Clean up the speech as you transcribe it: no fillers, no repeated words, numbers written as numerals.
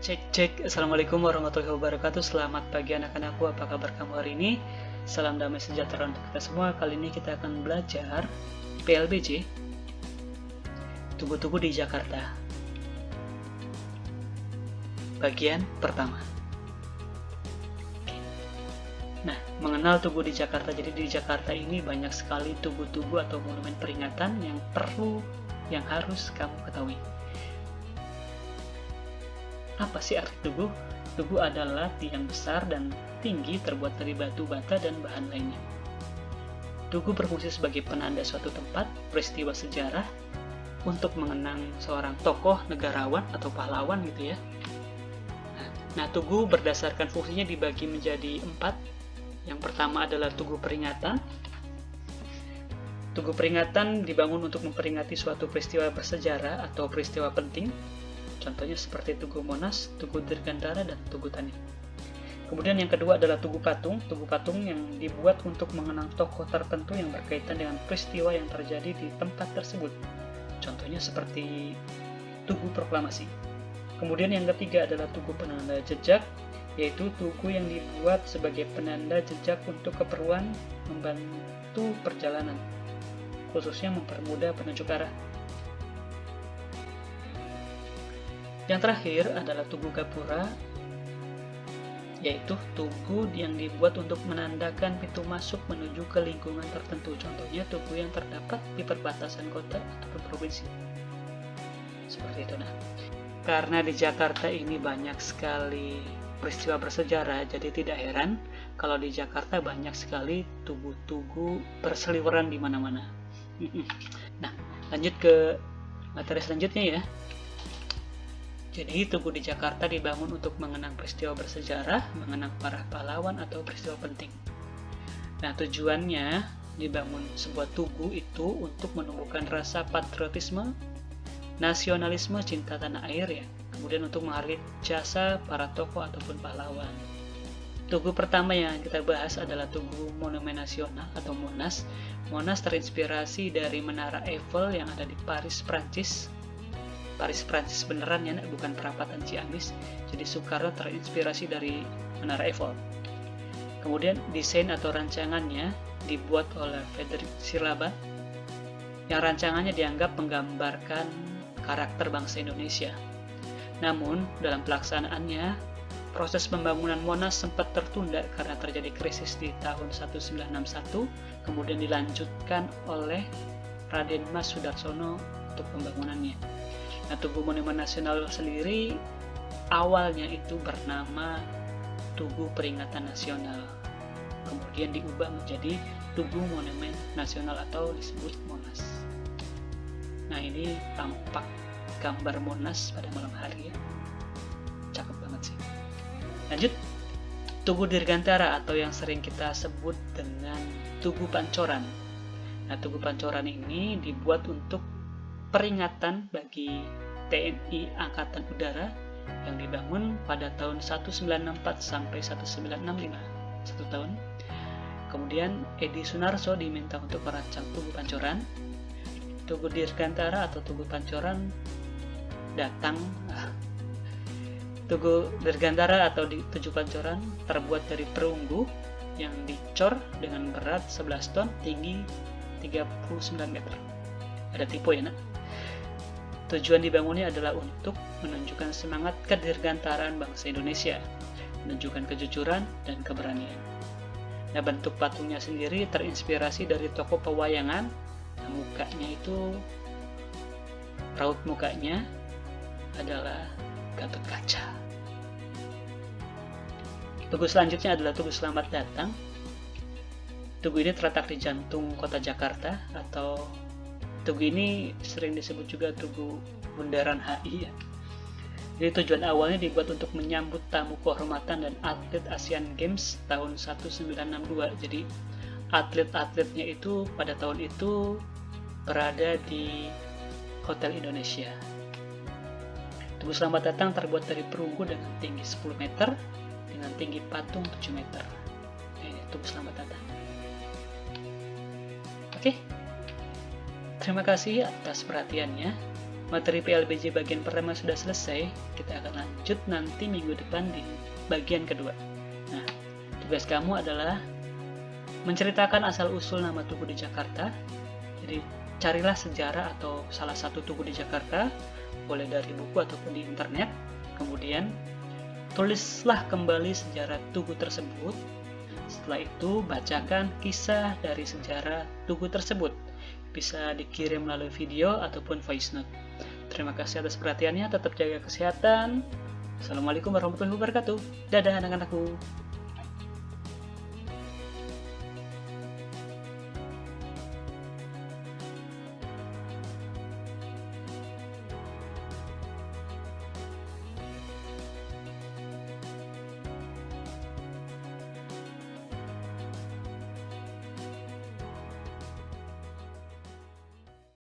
Cek cek, Assalamualaikum warahmatullahi wabarakatuh. Selamat pagi anak-anakku, apa kabar kamu hari ini? Salam damai sejahtera untuk kita semua. Kali ini kita akan belajar PLBJ, Tugu-Tugu di Jakarta. Bagian pertama. Nah, mengenal tugu di Jakarta. Jadi di Jakarta ini banyak sekali tugu-tugu atau monumen peringatan yang harus kamu ketahui. Apa sih arti tugu? Tugu adalah tiang besar dan tinggi terbuat dari batu bata dan bahan lainnya. Tugu berfungsi sebagai penanda suatu tempat, peristiwa sejarah, untuk mengenang seorang tokoh, negarawan, atau pahlawan gitu ya. Nah, tugu berdasarkan fungsinya dibagi menjadi 4. Yang pertama adalah tugu peringatan. Tugu peringatan dibangun untuk memperingati suatu peristiwa bersejarah atau peristiwa penting. Contohnya seperti Tugu Monas, Tugu Dirgantara, dan Tugu Tani. Kemudian yang kedua adalah Tugu Patung. Tugu Patung yang dibuat untuk mengenang tokoh tertentu yang berkaitan dengan peristiwa yang terjadi di tempat tersebut. Contohnya seperti Tugu Proklamasi. Kemudian yang ketiga adalah Tugu Penanda Jejak, yaitu tugu yang dibuat sebagai penanda jejak untuk keperluan membantu perjalanan, khususnya mempermudah penunjuk arah. Yang terakhir adalah Tugu Gapura, yaitu tugu yang dibuat untuk menandakan pintu masuk menuju ke lingkungan tertentu. Contohnya tugu yang terdapat di perbatasan kota atau provinsi. Seperti itu. Nah, karena di Jakarta ini banyak sekali peristiwa bersejarah, jadi tidak heran kalau di Jakarta banyak sekali tugu-tugu berseliweran di mana-mana. Nah, lanjut ke materi selanjutnya ya. Jadi tugu di Jakarta dibangun untuk mengenang peristiwa bersejarah, mengenang para pahlawan atau peristiwa penting. Nah, tujuannya dibangun sebuah tugu itu untuk menumbuhkan rasa patriotisme, nasionalisme, cinta tanah air ya. Kemudian untuk menghargai jasa para tokoh ataupun pahlawan. Tugu pertama yang kita bahas adalah Tugu Monumen Nasional atau Monas. Monas terinspirasi dari Menara Eiffel yang ada di Paris, Prancis. Paris Prancis beneran ya, bukan perapatan Ciamis. Jadi Soekarno terinspirasi dari Menara Eiffel. Kemudian desain atau rancangannya dibuat oleh Frederick Silaba, yang rancangannya dianggap menggambarkan karakter bangsa Indonesia. Namun dalam pelaksanaannya, proses pembangunan Monas sempat tertunda karena terjadi krisis di tahun 1961, kemudian dilanjutkan oleh Raden Mas Sudarsono untuk pembangunannya. Nah, Tugu Monumen Nasional sendiri awalnya itu bernama Tugu Peringatan Nasional. Kemudian diubah menjadi Tugu Monumen Nasional atau disebut Monas. Nah, ini tampak gambar Monas pada malam hari ya. Cakep banget sih. Lanjut, Tugu Dirgantara atau yang sering kita sebut dengan Tugu Pancoran. Nah, Tugu Pancoran ini dibuat untuk peringatan bagi TNI Angkatan Udara yang dibangun pada tahun 1964 sampai 1965, 1 tahun. Kemudian Edi Sunarso diminta untuk merancang Tugu Pancoran. Tugu Dirgantara atau Tugu Pancoran datang. Tugu Dirgantara atau Tugu Pancoran terbuat dari perunggu yang dicor dengan berat 11 ton, tinggi 39 meter. Ada tipe ya nak? Tujuan dibangunnya adalah untuk menunjukkan semangat kedirgantaraan bangsa Indonesia, menunjukkan kejujuran dan keberanian. Nah, bentuk patungnya sendiri terinspirasi dari tokoh pewayangan. Nah, mukanya itu, raut mukanya adalah Gatot Kaca. Tugu selanjutnya adalah Tugu Selamat Datang. Tugu ini terletak di jantung kota Jakarta, atau tugu ini sering disebut juga Tugu Bundaran HI ya. Jadi tujuan awalnya dibuat untuk menyambut tamu kehormatan dan atlet Asian Games tahun 1962. Jadi atlet-atletnya itu pada tahun itu berada di Hotel Indonesia. Tugu Selamat Datang terbuat dari perunggu dengan tinggi 10 meter dengan tinggi patung 7 meter. Ini Tugu Selamat Datang. Oke. Terima kasih atas perhatiannya. Materi PLBJ bagian pertama sudah selesai, kita akan lanjut nanti minggu depan di bagian kedua. Nah, tugas kamu adalah menceritakan asal-usul nama tugu di Jakarta. Jadi, carilah sejarah atau salah satu tugu di Jakarta, boleh dari buku ataupun di internet. Kemudian, tulislah kembali sejarah tugu tersebut. Setelah itu, bacakan kisah dari sejarah tugu tersebut. Bisa dikirim melalui video ataupun voice note. Terima kasih atas perhatiannya, tetap jaga kesehatan. Assalamualaikum warahmatullahi wabarakatuh. Dadah anak-anakku.